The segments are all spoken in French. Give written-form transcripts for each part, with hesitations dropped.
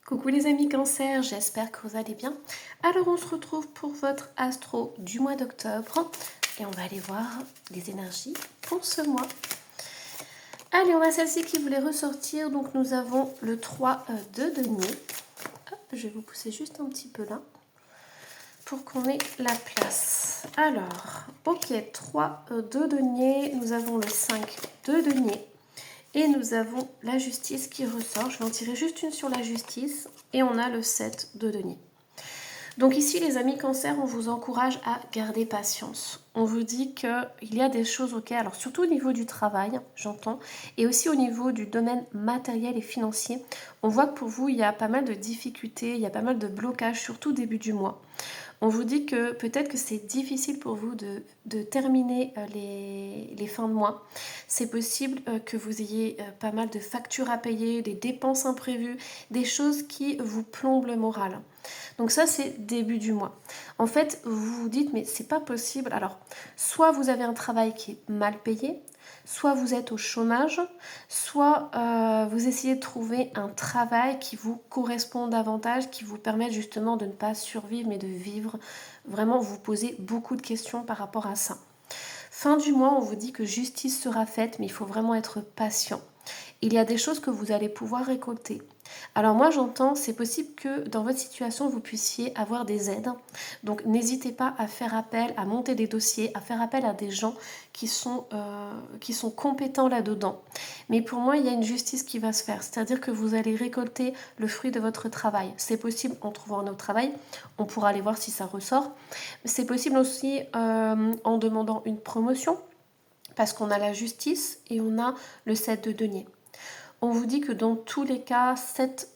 Coucou les amis Cancer, j'espère que vous allez bien. Alors on se retrouve pour votre astro du mois d'octobre et on va aller voir les énergies pour ce mois. Allez, on a celle-ci qui voulait ressortir, donc nous avons le 3 de denier. Hop, je vais vous pousser juste un petit peu là pour qu'on ait la place. Alors, ok, 3 de denier, nous avons le 5 de denier. Et nous avons la justice qui ressort. Je vais en tirer juste une sur la justice. Et on a le 7 de denier. Donc ici, les amis Cancer, on vous encourage à garder patience. On vous dit qu'il y a des choses auxquelles, alors surtout au niveau du travail, j'entends, et aussi au niveau du domaine matériel et financier, on voit que pour vous, il y a pas mal de difficultés, il y a pas mal de blocages, surtout au début du mois. On vous dit que peut-être que c'est difficile pour vous de terminer les fins de mois. C'est possible que vous ayez pas mal de factures à payer, des dépenses imprévues, des choses qui vous plombent le moral. Donc ça, c'est début du mois. En fait, vous vous dites, mais c'est pas possible. Alors, soit vous avez un travail qui est mal payé, soit vous êtes au chômage, soit vous essayez de trouver un travail qui vous correspond davantage, qui vous permette justement de ne pas survivre mais de vivre. Vraiment, vous posez beaucoup de questions par rapport à ça. Fin du mois, on vous dit que justice sera faite, mais il faut vraiment être patient. Il y a des choses que vous allez pouvoir récolter. Alors moi j'entends, c'est possible que dans votre situation vous puissiez avoir des aides. Donc n'hésitez pas à faire appel, à monter des dossiers, à faire appel à des gens qui sont compétents là-dedans. Mais pour moi il y a une justice qui va se faire, c'est-à-dire que vous allez récolter le fruit de votre travail. C'est possible en trouvant un autre travail, on pourra aller voir si ça ressort. C'est possible aussi en demandant une promotion, parce qu'on a la justice et on a le 7 de denier. On vous dit que dans tous les cas, cette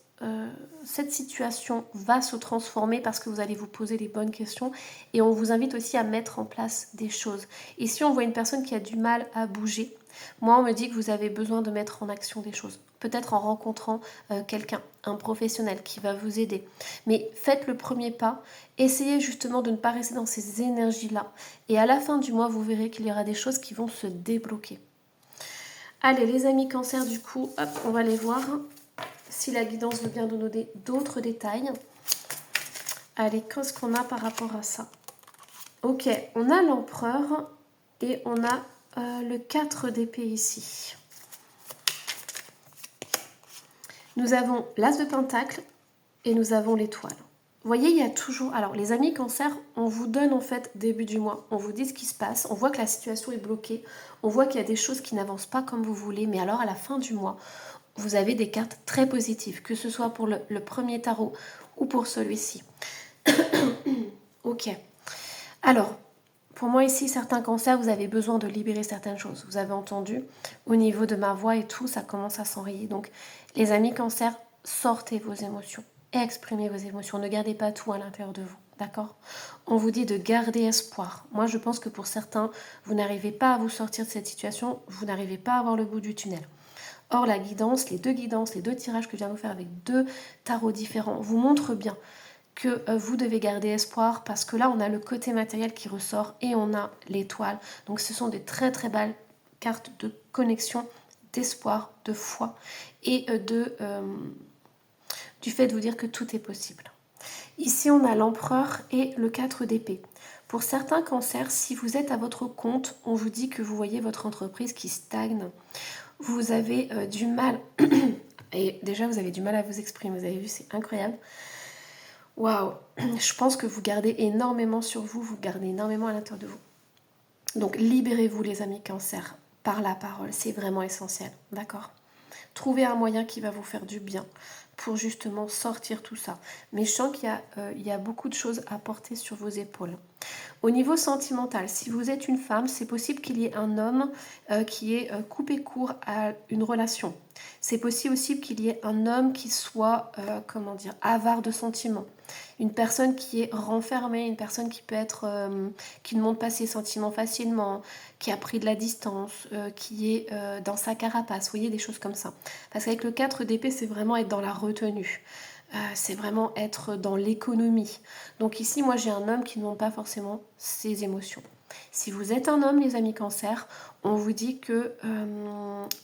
situation va se transformer parce que vous allez vous poser les bonnes questions et on vous invite aussi à mettre en place des choses. Ici, on voit une personne qui a du mal à bouger. Moi, on me dit que vous avez besoin de mettre en action des choses. Peut-être en rencontrant quelqu'un, un professionnel qui va vous aider. Mais faites le premier pas. Essayez justement de ne pas rester dans ces énergies-là. Et à la fin du mois, vous verrez qu'il y aura des choses qui vont se débloquer. Allez, les amis Cancer, du coup, hop, on va les voir. Si la guidance veut bien nous donner d'autres détails. Allez, qu'est-ce qu'on a par rapport à ça? Ok, on a l'empereur et on a le 4 d'épée ici. Nous avons l'as de pentacle et nous avons l'étoile. Vous voyez, il y a toujours... Alors, les amis Cancer, on vous donne en fait début du mois. On vous dit ce qui se passe. On voit que la situation est bloquée. On voit qu'il y a des choses qui n'avancent pas comme vous voulez. Mais alors, à la fin du mois, vous avez des cartes très positives, que ce soit pour le premier tarot ou pour celui-ci. Ok. Alors, pour moi ici, certains cancers, vous avez besoin de libérer certaines choses. Vous avez entendu, au niveau de ma voix et tout, ça commence à s'enrayer. Donc, les amis cancers, sortez vos émotions. Exprimez vos émotions. Ne gardez pas tout à l'intérieur de vous. D'accord? On vous dit de garder espoir. Moi, je pense que pour certains, vous n'arrivez pas à vous sortir de cette situation. Vous n'arrivez pas à voir le bout du tunnel. Or, la guidance, les deux tirages que je viens de vous faire avec deux tarots différents vous montrent bien que vous devez garder espoir parce que là, on a le côté matériel qui ressort et on a l'étoile. Donc, ce sont des très très belles cartes de connexion, d'espoir, de foi et du fait de vous dire que tout est possible. Ici, on a l'empereur et le 4 d'épée. Pour certains cancers, si vous êtes à votre compte, on vous dit que vous voyez votre entreprise qui stagne. Vous avez du mal, et déjà vous avez du mal à vous exprimer, vous avez vu, c'est incroyable. Waouh, je pense que vous gardez énormément sur vous, vous gardez énormément à l'intérieur de vous. Donc libérez-vous les amis Cancer, par la parole, c'est vraiment essentiel, d'accord? Trouvez un moyen qui va vous faire du bien pour justement sortir tout ça. Mais je sens qu'il y a beaucoup de choses à porter sur vos épaules. Au niveau sentimental, si vous êtes une femme, c'est possible qu'il y ait un homme qui ait coupé court à une relation. C'est possible aussi qu'il y ait un homme qui soit, avare de sentiments. Une personne qui est renfermée, une personne qui peut être, qui ne montre pas ses sentiments facilement, qui a pris de la distance, qui est dans sa carapace. Vous voyez, des choses comme ça. Parce qu'avec le 4 d'épée, c'est vraiment être dans la retenue. C'est vraiment être dans l'économie. Donc ici, moi, j'ai un homme qui ne montre pas forcément ses émotions. Si vous êtes un homme, les amis Cancer, on vous dit que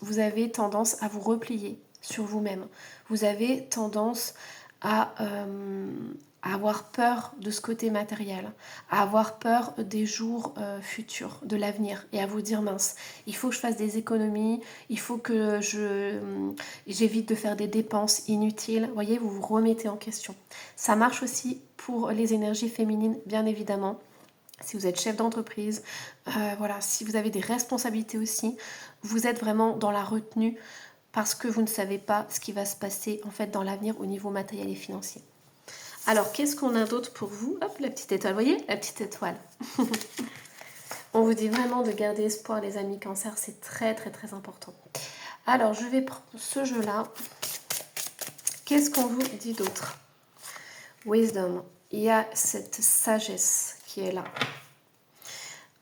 vous avez tendance à vous replier sur vous-même. Vous avez tendance à avoir peur de ce côté matériel, à avoir peur des jours futurs, de l'avenir, et à vous dire mince, il faut que je fasse des économies, il faut que j'évite de faire des dépenses inutiles. Vous voyez, vous vous remettez en question. Ça marche aussi pour les énergies féminines, bien évidemment. Si vous êtes chef d'entreprise, voilà, si vous avez des responsabilités aussi, vous êtes vraiment dans la retenue parce que vous ne savez pas ce qui va se passer en fait dans l'avenir au niveau matériel et financier. Alors, qu'est-ce qu'on a d'autre pour vous? Hop, la petite étoile, vous voyez? La petite étoile. On vous dit vraiment de garder espoir, les amis Cancer, c'est très très très important. Alors, je vais prendre ce jeu-là. Qu'est-ce qu'on vous dit d'autre? Wisdom. Il y a cette sagesse qui est là.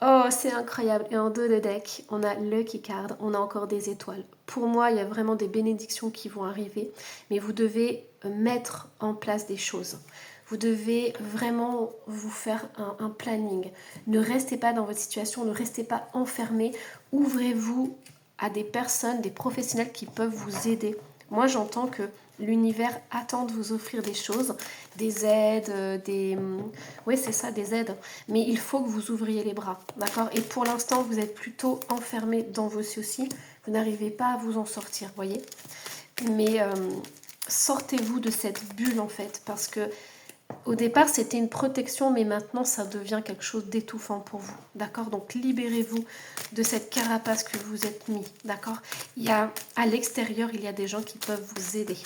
Oh, c'est incroyable. Et en dos de deck, on a Lucky Card, on a encore des étoiles. Pour moi, il y a vraiment des bénédictions qui vont arriver, mais vous devez mettre en place des choses. Vous devez vraiment vous faire un planning. Ne restez pas dans votre situation, ne restez pas enfermé. Ouvrez-vous à des personnes, des professionnels qui peuvent vous aider. Moi, j'entends que l'univers attend de vous offrir des choses, des aides, Oui, c'est ça, des aides. Mais il faut que vous ouvriez les bras, d'accord? Et pour l'instant, vous êtes plutôt enfermé dans vos soucis. Vous n'arrivez pas à vous en sortir, voyez? Mais sortez-vous de cette bulle, en fait, parce que au départ, c'était une protection, mais maintenant, ça devient quelque chose d'étouffant pour vous, d'accord? Donc, libérez-vous de cette carapace que vous êtes mis, d'accord? À l'extérieur, il y a des gens qui peuvent vous aider.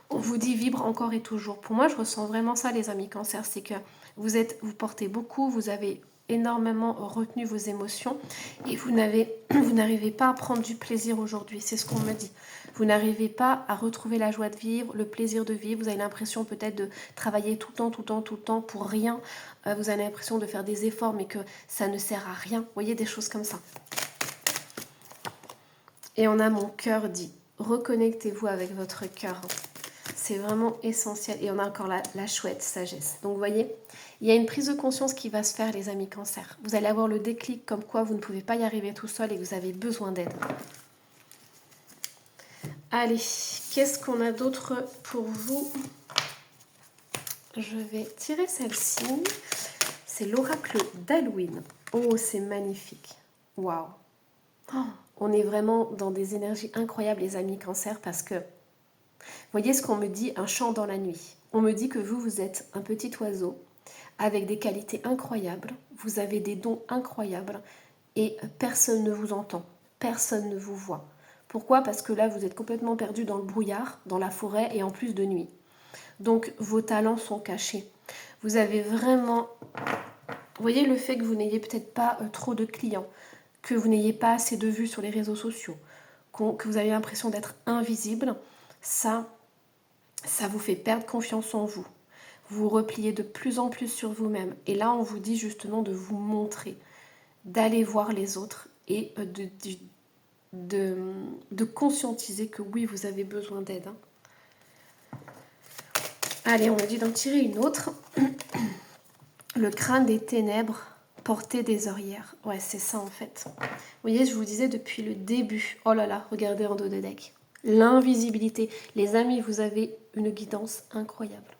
On vous dit vibre encore et toujours. Pour moi, je ressens vraiment ça, les amis Cancer, c'est que vous portez beaucoup, vous avez énormément retenu vos émotions et vous n'arrivez pas à prendre du plaisir aujourd'hui, c'est ce qu'on me dit. Vous n'arrivez pas à retrouver la joie de vivre, le plaisir de vivre, vous avez l'impression peut-être de travailler tout le temps pour rien, vous avez l'impression de faire des efforts mais que ça ne sert à rien, vous voyez, des choses comme ça. Et on a mon cœur dit, reconnectez-vous avec votre cœur. C'est vraiment essentiel. Et on a encore la chouette sagesse. Donc, vous voyez, il y a une prise de conscience qui va se faire, les amis Cancer. Vous allez avoir le déclic comme quoi vous ne pouvez pas y arriver tout seul et que vous avez besoin d'aide. Allez, qu'est-ce qu'on a d'autre pour vous? Je vais tirer celle-ci. C'est l'oracle d'Halloween. Oh, c'est magnifique. Waouh. Oh, on est vraiment dans des énergies incroyables, les amis Cancer, parce que voyez ce qu'on me dit, un chant dans la nuit. On me dit que vous êtes un petit oiseau avec des qualités incroyables, vous avez des dons incroyables et personne ne vous entend, personne ne vous voit. Pourquoi? Parce que là, vous êtes complètement perdu dans le brouillard, dans la forêt et en plus de nuit. Donc, vos talents sont cachés. Vous avez vraiment... Vous voyez le fait que vous n'ayez peut-être pas trop de clients, que vous n'ayez pas assez de vues sur les réseaux sociaux, que vous avez l'impression d'être invisible, ça vous fait perdre confiance en vous. Vous repliez de plus en plus sur vous-même. Et là, on vous dit justement de vous montrer, d'aller voir les autres et de conscientiser que oui, vous avez besoin d'aide. Allez, on me dit d'en tirer une autre. Le crâne des ténèbres, porter des œillères. Ouais, c'est ça en fait. Vous voyez, je vous disais depuis le début. Oh là là, regardez en dos de deck. L'invisibilité. Les amis, vous avez une guidance incroyable.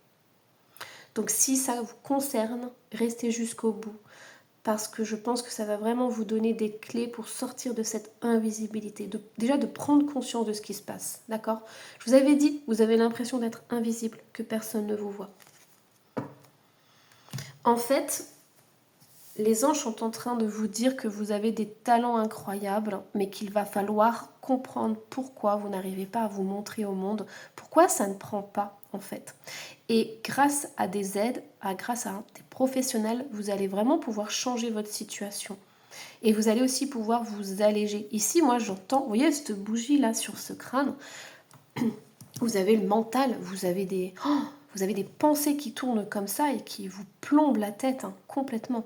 Donc si ça vous concerne, restez jusqu'au bout. Parce que je pense que ça va vraiment vous donner des clés pour sortir de cette invisibilité. Déjà de prendre conscience de ce qui se passe. D'accord? Je vous avais dit, vous avez l'impression d'être invisible, que personne ne vous voit. En fait, les anges sont en train de vous dire que vous avez des talents incroyables, mais qu'il va falloir comprendre pourquoi vous n'arrivez pas à vous montrer au monde, pourquoi ça ne prend pas en fait. Et grâce à des aides, grâce à des professionnels, vous allez vraiment pouvoir changer votre situation. Et vous allez aussi pouvoir vous alléger. Ici, moi j'entends, vous voyez cette bougie là sur ce crâne, vous avez le mental, vous avez des pensées qui tournent comme ça et qui vous plombent la tête complètement.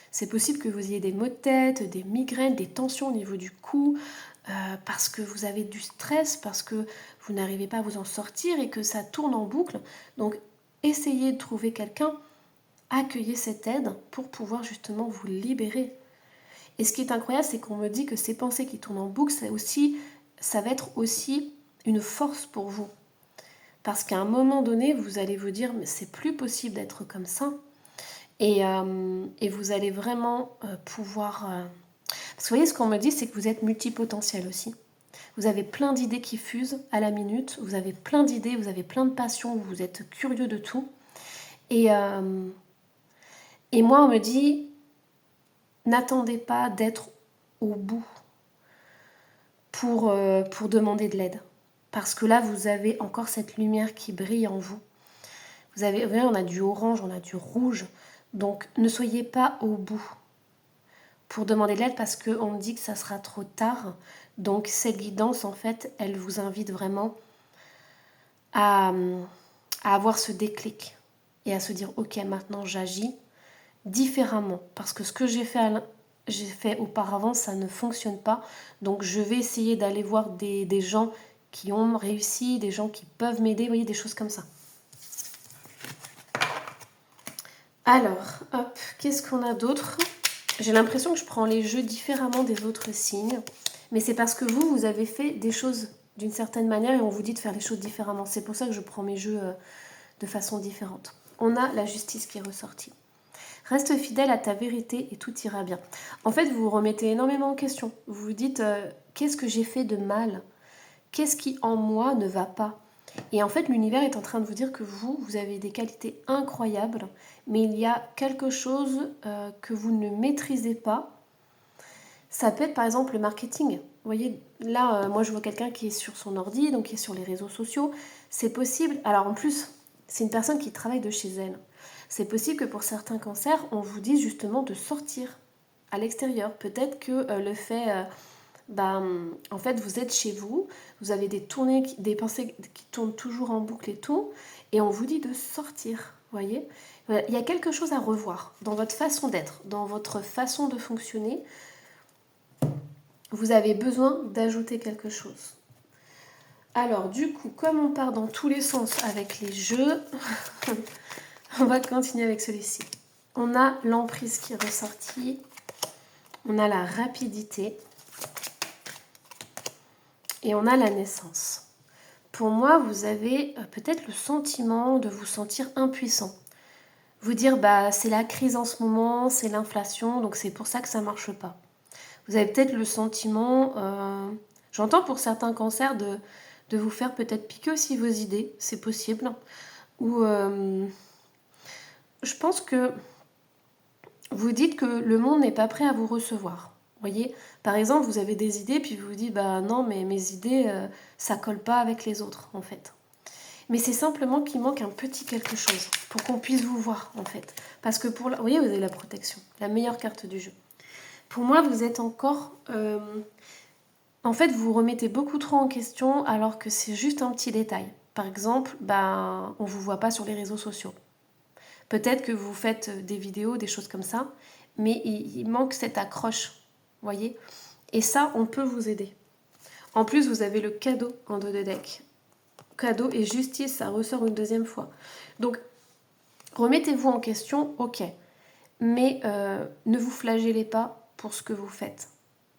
C'est possible que vous ayez des maux de tête, des migraines, des tensions au niveau du cou, parce que vous avez du stress, parce que vous n'arrivez pas à vous en sortir et que ça tourne en boucle. Donc, essayez de trouver quelqu'un, accueillez cette aide pour pouvoir justement vous libérer. Et ce qui est incroyable, c'est qu'on me dit que ces pensées qui tournent en boucle, ça va être aussi une force pour vous. Parce qu'à un moment donné, vous allez vous dire, mais c'est plus possible d'être comme ça. Et vous allez vraiment pouvoir... Parce que vous voyez, ce qu'on me dit, c'est que vous êtes multipotentiel aussi. Vous avez plein d'idées qui fusent à la minute, vous avez plein d'idées, vous avez plein de passions, vous êtes curieux de tout. Et moi, on me dit, n'attendez pas d'être au bout pour demander de l'aide. Parce que là, vous avez encore cette lumière qui brille en vous. Vous voyez, on a du orange, on a du rouge. Donc, ne soyez pas au bout pour demander de l'aide parce qu'on me dit que ça sera trop tard. Donc, cette guidance, en fait, elle vous invite vraiment à avoir ce déclic et à se dire, ok, maintenant, j'agis différemment. Parce que ce que j'ai fait auparavant, ça ne fonctionne pas. Donc, je vais essayer d'aller voir des gens qui ont réussi, des gens qui peuvent m'aider, vous voyez, des choses comme ça. Alors, hop, qu'est-ce qu'on a d'autre? J'ai l'impression que je prends les jeux différemment des autres signes, mais c'est parce que vous avez fait des choses d'une certaine manière et on vous dit de faire les choses différemment. C'est pour ça que je prends mes jeux de façon différente. On a la justice qui est ressortie. Reste fidèle à ta vérité et tout ira bien. En fait, vous vous remettez énormément en question. Vous vous dites, qu'est-ce que j'ai fait de mal? Qu'est-ce qui en moi ne va pas? Et en fait, l'univers est en train de vous dire que vous avez des qualités incroyables, mais il y a quelque chose que vous ne maîtrisez pas. Ça peut être par exemple le marketing. Vous voyez, là, moi je vois quelqu'un qui est sur son ordi, donc qui est sur les réseaux sociaux. C'est possible. Alors en plus, c'est une personne qui travaille de chez elle. C'est possible que pour certains cancers, on vous dise justement de sortir à l'extérieur. Peut-être que le fait... en fait, vous êtes chez vous, vous avez des pensées qui tournent toujours en boucle et tout, et on vous dit de sortir, voyez. Voilà, il y a quelque chose à revoir dans votre façon d'être, dans votre façon de fonctionner. Vous avez besoin d'ajouter quelque chose. Alors, du coup, comme on part dans tous les sens avec les jeux, on va continuer avec celui-ci. On a l'emprise qui est ressortie, on a la rapidité, et on a la naissance. Pour moi, vous avez peut-être le sentiment de vous sentir impuissant. Vous dire, c'est la crise en ce moment, c'est l'inflation, donc c'est pour ça que ça ne marche pas. Vous avez peut-être le sentiment, j'entends pour certains cancers, de vous faire peut-être piquer aussi vos idées, c'est possible. Ou je pense que vous dites que le monde n'est pas prêt à vous recevoir. Voyez, par exemple, vous avez des idées, puis vous vous dites, non, mais mes idées, ça colle pas avec les autres, en fait. Mais c'est simplement qu'il manque un petit quelque chose pour qu'on puisse vous voir, en fait. Parce que vous voyez, vous avez la protection, la meilleure carte du jeu. Pour moi, vous êtes encore... en fait, vous vous remettez beaucoup trop en question alors que c'est juste un petit détail. Par exemple, on ne vous voit pas sur les réseaux sociaux. Peut-être que vous faites des vidéos, des choses comme ça, mais il manque cette accroche, voyez. Et ça, on peut vous aider. En plus, vous avez le cadeau en dos de deck. Cadeau et justice, ça ressort une deuxième fois. Donc, remettez-vous en question, ok. Mais ne vous flagellez pas pour ce que vous faites.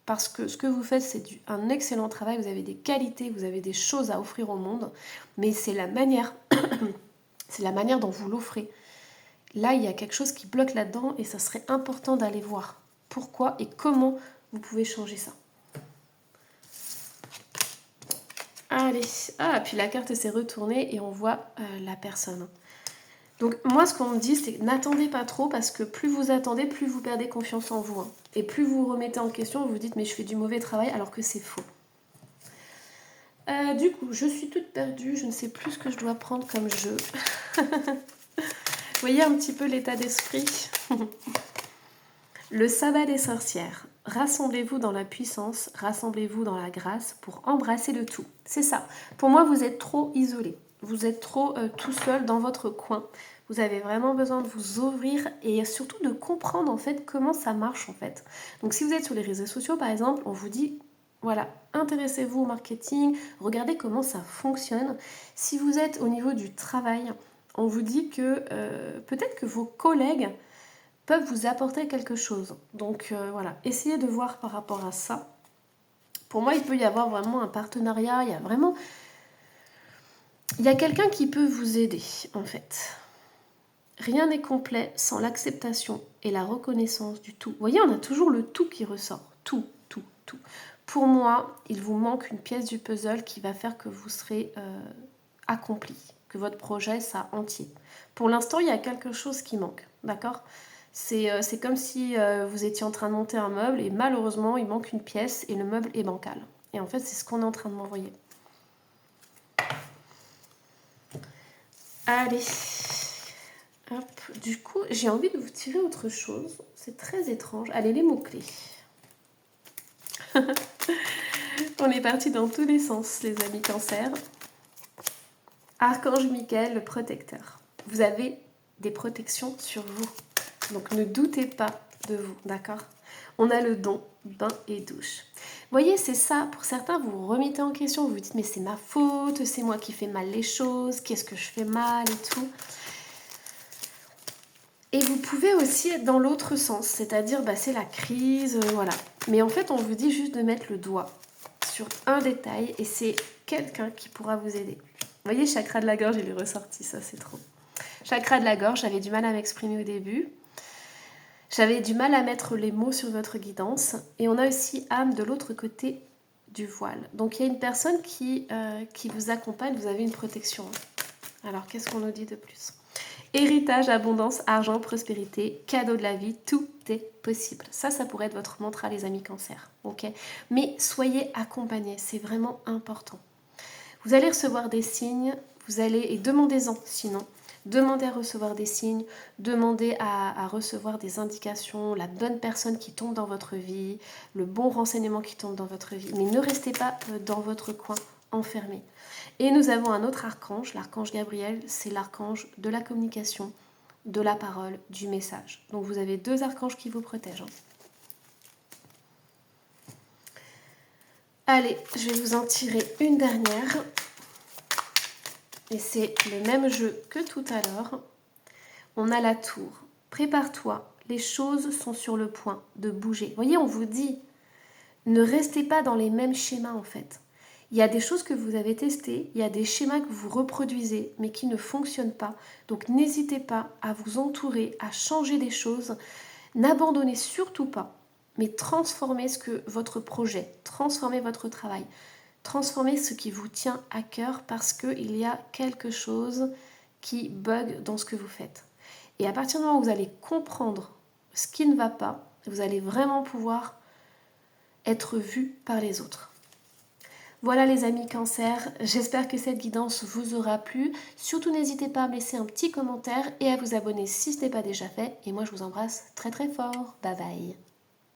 Parce que ce que vous faites, c'est un excellent travail. Vous avez des qualités, vous avez des choses à offrir au monde. Mais c'est la manière, c'est la manière dont vous l'offrez. Là, il y a quelque chose qui bloque là-dedans et ça serait important d'aller voir pourquoi et comment vous pouvez changer ça. Allez, puis la carte s'est retournée et on voit la personne. Donc moi, ce qu'on me dit, c'est n'attendez pas trop parce que plus vous attendez, plus vous perdez confiance en vous. Et plus vous vous remettez en question, vous vous dites mais je fais du mauvais travail alors que c'est faux. Du coup, je suis toute perdue, je ne sais plus ce que je dois prendre comme jeu. Vous voyez un petit peu l'état d'esprit. Le sabbat des sorcières. Rassemblez-vous dans la puissance, rassemblez-vous dans la grâce pour embrasser le tout. C'est ça. Pour moi, vous êtes trop isolé. Vous êtes trop tout seul dans votre coin. Vous avez vraiment besoin de vous ouvrir et surtout de comprendre en fait comment ça marche en fait. Donc si vous êtes sur les réseaux sociaux par exemple, on vous dit voilà, intéressez-vous au marketing, regardez comment ça fonctionne. Si vous êtes au niveau du travail, on vous dit que peut-être que vos collègues peuvent vous apporter quelque chose. Donc voilà, essayez de voir par rapport à ça. Pour moi, il peut y avoir vraiment un partenariat, il y a vraiment... Il y a quelqu'un qui peut vous aider, en fait. Rien n'est complet sans l'acceptation et la reconnaissance du tout. Vous voyez, on a toujours le tout qui ressort. Tout, tout, tout. Pour moi, il vous manque une pièce du puzzle qui va faire que vous serez accompli, que votre projet sera entier. Pour l'instant, il y a quelque chose qui manque, d'accord ? C'est comme si vous étiez en train de monter un meuble et malheureusement, il manque une pièce et le meuble est bancal. Et en fait, c'est ce qu'on est en train de m'envoyer. Allez. Hop. Du coup, j'ai envie de vous tirer autre chose. C'est très étrange. Allez, les mots-clés. On est parti dans tous les sens, les amis Cancer. Archange Michael, le protecteur. Vous avez des protections sur vous. Donc ne doutez pas de vous, d'accord ? On a le don, bain et douche. Vous voyez, c'est ça. Pour certains, vous vous remettez en question. Vous vous dites, mais c'est ma faute, c'est moi qui fais mal les choses, qu'est-ce que je fais mal et tout. Et vous pouvez aussi être dans l'autre sens, c'est-à-dire c'est la crise, voilà. Mais en fait, on vous dit juste de mettre le doigt sur un détail et c'est quelqu'un qui pourra vous aider. Vous voyez, chakra de la gorge, il est ressorti, ça c'est trop. Chakra de la gorge, j'avais du mal à m'exprimer au début. J'avais du mal à mettre les mots sur votre guidance. Et on a aussi âme de l'autre côté du voile. Donc il y a une personne qui vous accompagne, vous avez une protection. Alors qu'est-ce qu'on nous dit de plus ? Héritage, abondance, argent, prospérité, cadeau de la vie, tout est possible. Ça pourrait être votre mantra, les amis Cancer. Ok ? Mais soyez accompagnés, c'est vraiment important. Vous allez recevoir des signes, et demandez-en sinon. Demandez à recevoir des signes, demandez à recevoir des indications, la bonne personne qui tombe dans votre vie, le bon renseignement qui tombe dans votre vie. Mais ne restez pas dans votre coin enfermé. Et nous avons un autre archange, l'archange Gabriel, c'est l'archange de la communication, de la parole, du message. Donc vous avez 2 archanges qui vous protègent. Allez, je vais vous en tirer une dernière. Et c'est le même jeu que tout à l'heure. On a la tour. Prépare-toi, les choses sont sur le point de bouger. Vous voyez, on vous dit, ne restez pas dans les mêmes schémas en fait. Il y a des choses que vous avez testées, il y a des schémas que vous reproduisez mais qui ne fonctionnent pas. Donc n'hésitez pas à vous entourer, à changer des choses. N'abandonnez surtout pas, mais transformez votre projet, transformez votre travail. Transformez ce qui vous tient à cœur parce qu'il y a quelque chose qui bug dans ce que vous faites. Et à partir du moment où vous allez comprendre ce qui ne va pas, vous allez vraiment pouvoir être vu par les autres. Voilà les amis Cancer, j'espère que cette guidance vous aura plu. Surtout n'hésitez pas à me laisser un petit commentaire et à vous abonner si ce n'est pas déjà fait. Et moi je vous embrasse très très fort. Bye bye.